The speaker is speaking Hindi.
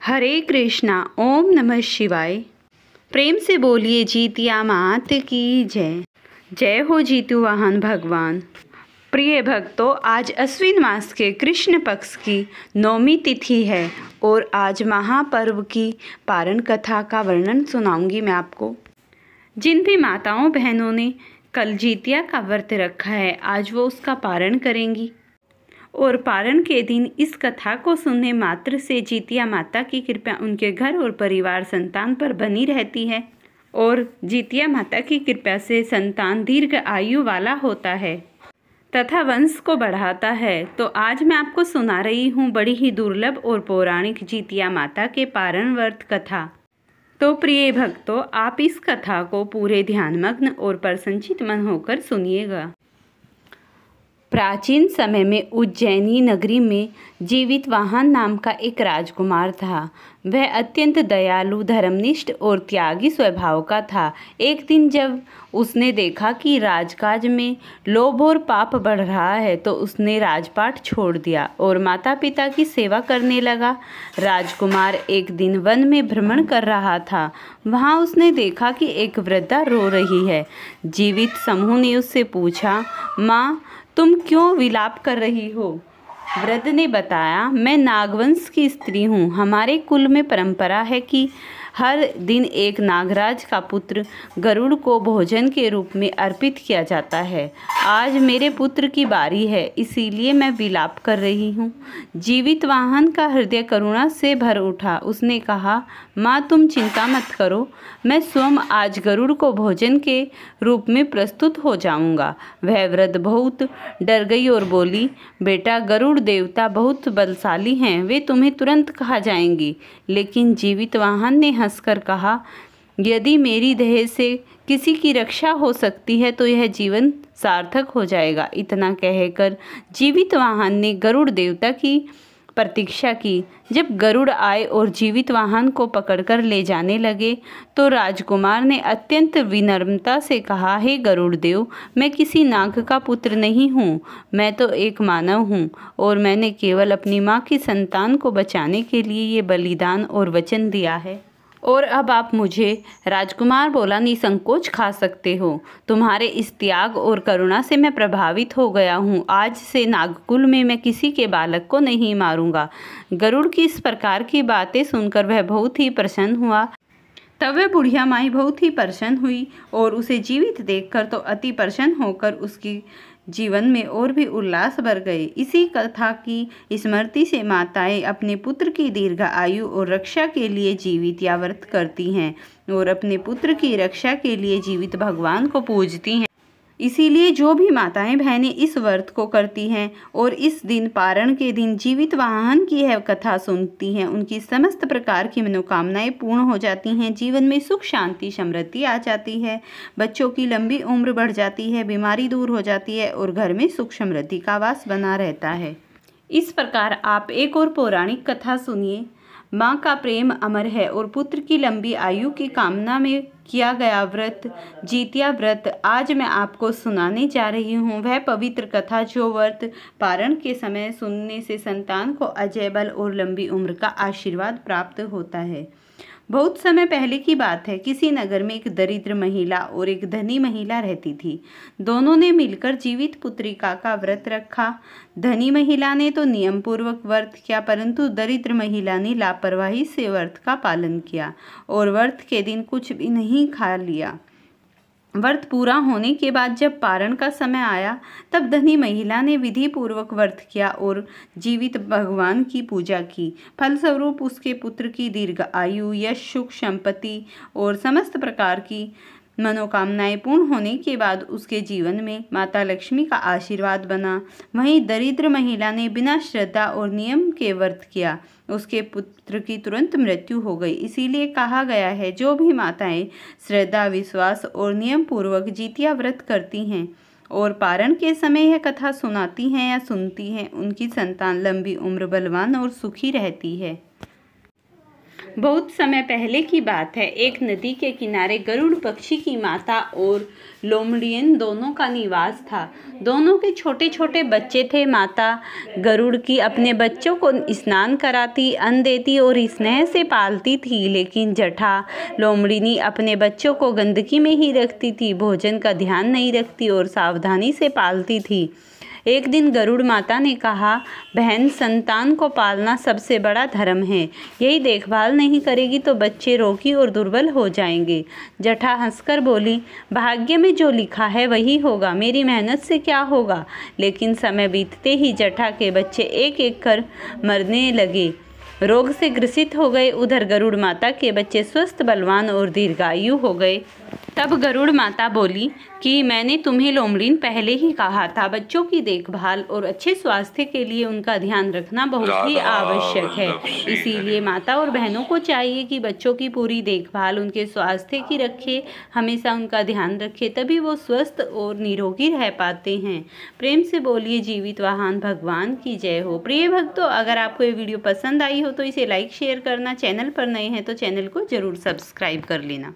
हरे कृष्णा। ओम नमः शिवाय। प्रेम से बोलिए जीतिया मात की जय। जय हो जीतू वाहन भगवान। प्रिय भक्तों, आज अश्विन मास के कृष्ण पक्ष की 9वीं तिथि है और आज महापर्व की पारण कथा का वर्णन सुनाऊंगी मैं आपको। जिन भी माताओं बहनों ने कल जीतिया का व्रत रखा है, आज वो उसका पारण करेंगी और पारण के दिन इस कथा को सुनने मात्र से जीतिया माता की कृपा उनके घर और परिवार संतान पर बनी रहती है और जीतिया माता की कृपा से संतान दीर्घ आयु वाला होता है तथा वंश को बढ़ाता है। तो आज मैं आपको सुना रही हूँ बड़ी ही दुर्लभ और पौराणिक जीतिया माता के पारण व्रत कथा। तो प्रिय भक्तों, आप इस कथा को पूरे ध्यानमग्न और प्रसन्नचित मन होकर सुनिएगा। प्राचीन समय में उज्जैनी नगरी में जीवितवाहन नाम का एक राजकुमार था। वह अत्यंत दयालु, धर्मनिष्ठ और त्यागी स्वभाव का था। एक दिन जब उसने देखा कि राजकाज में लोभ और पाप बढ़ रहा है, तो उसने राजपाट छोड़ दिया और माता पिता की सेवा करने लगा। राजकुमार एक दिन वन में भ्रमण कर रहा था। वहाँ उसने देखा कि एक वृद्धा रो रही है। जीवित समूह ने उससे पूछा, माँ, तुम क्यों विलाप कर रही हो? वृद्ध ने बताया, मैं नागवंश की स्त्री हूँ। हमारे कुल में परंपरा है कि हर दिन एक नागराज का पुत्र गरुड़ को भोजन के रूप में अर्पित किया जाता है। आज मेरे पुत्र की बारी है, इसीलिए मैं विलाप कर रही हूँ। जीवितवाहन का हृदय करुणा से भर उठा। उसने कहा, माँ, तुम चिंता मत करो, मैं स्वयं आज गरुड़ को भोजन के रूप में प्रस्तुत हो जाऊंगा। वह वृद्ध बहुत डर गई और बोली, बेटा, गरुड़ देवता बहुत बलशाली हैं, वे तुम्हें तुरंत खा जाएंगी। लेकिन जीवितवाहन ने हंसकर कहा, यदि मेरी देह से किसी की रक्षा हो सकती है तो यह जीवन सार्थक हो जाएगा। इतना कहकर जीवितवाहन ने गरुड़ देवता की प्रतीक्षा की। जब गरुड़ आए और जीवितवाहन को पकड़कर ले जाने लगे, तो राजकुमार ने अत्यंत विनम्रता से कहा, हे गरुड़ देव, मैं किसी नाग का पुत्र नहीं हूँ, मैं तो एक मानव हूँ और मैंने केवल अपनी माँ की संतान को बचाने के लिए ये बलिदान और वचन दिया है। और अब आप मुझे, राजकुमार बोला, निसंकोच खा सकते हो। तुम्हारे इस त्याग और करुणा से मैं प्रभावित हो गया हूँ। आज से नागकुल में मैं किसी के बालक को नहीं मारूंगा। गरुड़ की इस प्रकार की बातें सुनकर वह बहुत ही प्रसन्न हुआ। तब वह बुढ़िया माई बहुत ही प्रसन्न हुई और उसे जीवित देखकर तो अति प्रसन्न होकर उसकी जीवन में और भी उल्लास भर गए। इसी कथा की स्मृति से माताएं अपने पुत्र की दीर्घ आयु और रक्षा के लिए जीवितिया व्रत करती हैं और अपने पुत्र की रक्षा के लिए जीवित भगवान को पूजती हैं। इसीलिए जो भी माताएं बहनें इस व्रत को करती हैं और इस दिन, पारण के दिन, जीवितवाहन की यह कथा सुनती हैं, उनकी समस्त प्रकार की मनोकामनाएं पूर्ण हो जाती हैं। जीवन में सुख, शांति, समृद्धि आ जाती है। बच्चों की लंबी उम्र बढ़ जाती है, बीमारी दूर हो जाती है और घर में सुख समृद्धि का वास बना रहता है। इस प्रकार आप एक और पौराणिक कथा सुनिए। माँ का प्रेम अमर है और पुत्र की लंबी आयु की कामना में किया गया व्रत, जीतिया व्रत, आज मैं आपको सुनाने जा रही हूँ। वह पवित्र कथा जो व्रत पारण के समय सुनने से संतान को अजय बल और लंबी उम्र का आशीर्वाद प्राप्त होता है। बहुत समय पहले की बात है। किसी नगर में एक दरिद्र महिला और एक धनी महिला रहती थी। दोनों ने मिलकर जीवित पुत्रिका का व्रत रखा। धनी महिला ने तो नियम पूर्वक व्रत किया, परंतु दरिद्र महिला ने लापरवाही से व्रत का पालन किया और व्रत के दिन कुछ भी नहीं खा लिया। व्रत पूरा होने के बाद जब पारण का समय आया, तब धनी महिला ने विधि पूर्वक व्रत किया और जीवित भगवान की पूजा की। फलस्वरूप उसके पुत्र की दीर्घ आयु, यश, सुख, संपत्ति और समस्त प्रकार की मनोकामनाएं पूर्ण होने के बाद उसके जीवन में माता लक्ष्मी का आशीर्वाद बना। वहीं दरिद्र महिला ने बिना श्रद्धा और नियम के व्रत किया, उसके पुत्र की तुरंत मृत्यु हो गई। इसीलिए कहा गया है, जो भी माताएं श्रद्धा, विश्वास और नियम पूर्वक जीतिया व्रत करती हैं और पारण के समय यह कथा सुनाती हैं या सुनती हैं, उनकी संतान लंबी उम्र, बलवान और सुखी रहती है। बहुत समय पहले की बात है। एक नदी के किनारे गरुड़ पक्षी की माता और लोमड़ियन दोनों का निवास था। दोनों के छोटे छोटे बच्चे थे। माता गरुड़ की अपने बच्चों को स्नान कराती, अन्न देती और स्नेह से पालती थी, लेकिन जटा लोमड़िनी अपने बच्चों को गंदगी में ही रखती थी, भोजन का ध्यान नहीं रखती और सावधानी से पालती थी। एक दिन गरुड़ माता ने कहा, बहन, संतान को पालना सबसे बड़ा धर्म है। यही देखभाल नहीं करेगी तो बच्चे रोगी और दुर्बल हो जाएंगे। जटा हंसकर बोली, भाग्य में जो लिखा है वही होगा, मेरी मेहनत से क्या होगा। लेकिन समय बीतते ही जटा के बच्चे एक एक कर मरने लगे, रोग से ग्रसित हो गए। उधर गरुड़ माता के बच्चे स्वस्थ, बलवान और दीर्घायु हो गए। तब गरुड़ माता बोली कि मैंने तुम्हें लोमड़िन पहले ही कहा था, बच्चों की देखभाल और अच्छे स्वास्थ्य के लिए उनका ध्यान रखना बहुत ही आवश्यक है। इसीलिए माता और बहनों को चाहिए कि बच्चों की पूरी देखभाल, उनके स्वास्थ्य की रखे, हमेशा उनका ध्यान रखे, तभी वो स्वस्थ और निरोगी रह पाते हैं। प्रेम से बोलिए जीवित वाहन भगवान की जय हो। प्रिय भक्तों, अगर आपको ये वीडियो पसंद आई हो तो इसे लाइक शेयर करना, चैनल पर नए हैं तो चैनल को जरूर सब्सक्राइब कर लेना।